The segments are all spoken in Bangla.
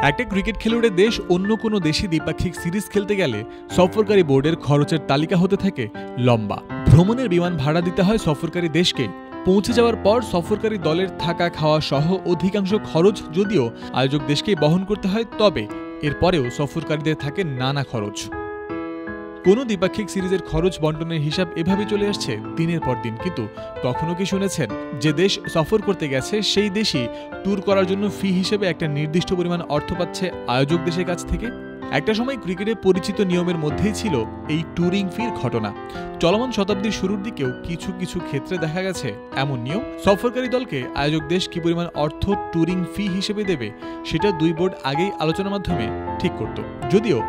একটা ক্রিকেট খেলুড়ে দেশ অন্য কোনো দেশে দ্বিপাক্ষিক সিরিজ খেলতে গেলে সফরকারী বোর্ডের খরচের তালিকা হতে থাকে লম্বা। ভ্রমণের বিমান ভাড়া দিতে হয় সফরকারী দেশকে। পৌঁছে যাওয়ার পর সফরকারী দলের থাকা খাওয়া সহ অধিকাংশ খরচ যদিও আয়োজক দেশকেই বহন করতে হয়, তবে এরপরেও সফরকারীদের থাকে নানা খরচ। কোনো দ্বিপাক্ষিক সিরিজের খরচ বন্টনের হিসাব এভাবে চলে আসছে দিনের পর দিন। কিন্তু কখনো কি শুনেছেন যে দেশ সফর করতে গেছে সেই দেশই ট্যুর করার জন্য ফি হিসেবে একটা নির্দিষ্ট পরিমাণ অর্থ পাচ্ছে আয়োজক দেশের কাছ থেকে? একটা সময় ক্রিকেটে পরিচিত নিয়মের মধ্যেই ছিল এই ট্যুরিং ফির ঘটনা। চলমান শতাব্দীর শুরুর দিকেও কিছু কিছু ক্ষেত্রে দেখা গেছে এমন নিয়ম। সফরকারী দলকে আয়োজক দেশ কি পরিমাণ অর্থ ট্যুরিং ফি হিসেবে দেবে সেটা দুই বোর্ড আগেই আলোচনার মাধ্যমে ঠিক করত, যদিও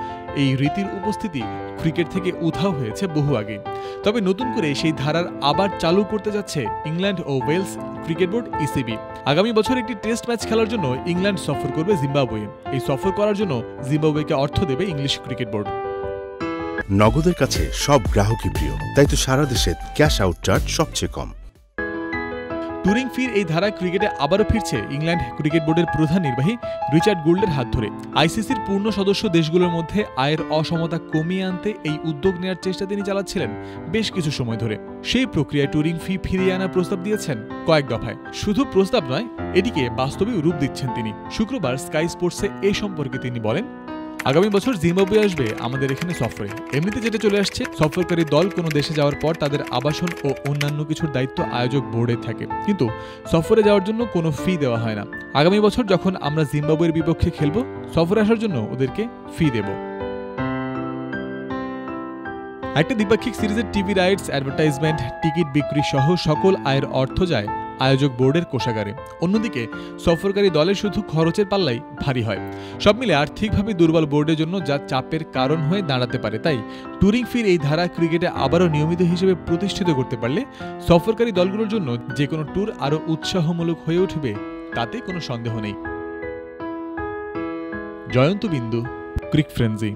এই রীতির উপস্থিতি ক্রিকেট থেকে উধাও হয়েছে বহু আগে। তবে নতুন করে সেই ধারার আবার চালু করতে যাচ্ছে ইংল্যান্ড ও ওয়েলস ক্রিকেট বোর্ড ইসিবি। আগামী বছর একটি টেস্ট ম্যাচ খেলার জন্য ইংল্যান্ড সফর করবে জিম্বাবুয়ে। এই সফর করার জন্য জিম্বাবুয়েকে অর্থ দেবে ইংলিশ ক্রিকেট বোর্ড। নগদের কাছে সব গ্রাহকই প্রিয়, তাই তো সারা দেশে ক্যাশ আউট চার্জ সবচেয়ে কম। ট্যুরিং ফির এই ধারা ক্রিকেটে আবারও ফিরছে ইংল্যান্ড ক্রিকেট বোর্ডের প্রধান নির্বাহী রিচার্ড গুল্ডের হাত ধরে। আইসিসির পূর্ণ সদস্য দেশগুলোর মধ্যে আয়ের অসমতা কমিয়ে আনতে এই উদ্যোগ নেওয়ার চেষ্টা তিনি চালাচ্ছিলেন বেশ কিছু সময় ধরে। সেই প্রক্রিয়ায় ট্যুরিং ফি ফিরিয়ে আনার প্রস্তাব দিয়েছেন কয়েক দফায়। শুধু প্রস্তাব নয়, এটিকে বাস্তবে রূপ দিচ্ছেন তিনি। শুক্রবার স্কাই স্পোর্টসে এই সম্পর্কে তিনি বলেন, আগামী বছর জিম্বাবুয়ে আসবে আমাদের এখানে সফরে। এমনিতে যেটা চলে আসছে, সফরকারী দল কোনো দেশে যাওয়ার পর তাদের আবাসন ও অন্যান্য কিছুর দায়িত্ব আয়োজক বোর্ডে থাকে, কিন্তু সফরে যাওয়ার জন্য কোনো ফি দেওয়া হয় না। আগামী বছর যখন আমরা জিম্বাবুয়ের বিপক্ষে খেলব, সফরে আসার জন্য ওদেরকে ফি দেব। একটা দ্বিপাক্ষিক সিরিজের টিভি রাইটস, অ্যাডভার্টাইজমেন্ট, টিকিট বিক্রি সহ সকল আয়ের অর্থ যায় আয়োজক বোর্ডের কোষাগারে। অন্যদিকে সফরকারী দলের শুধু খরচের পাল্লাই ভারী হয়। সব মিলে আর্থিকভাবে দুর্বল বোর্ডের জন্য যা চাপের কারণ হয়ে দাঁড়াতে পারে। তাই ট্যুরিং ফির এই ধারা ক্রিকেটে আবারও নিয়মিত হিসেবে প্রতিষ্ঠিত করতে পারলে সফরকারী দলগুলোর জন্য যে কোনো ট্যুর আরও উৎসাহমূলক হয়ে উঠবে, তাতে কোনো সন্দেহ নেই। জয়ন্ত বিন্দু, ক্রিক ফ্রেন্সি।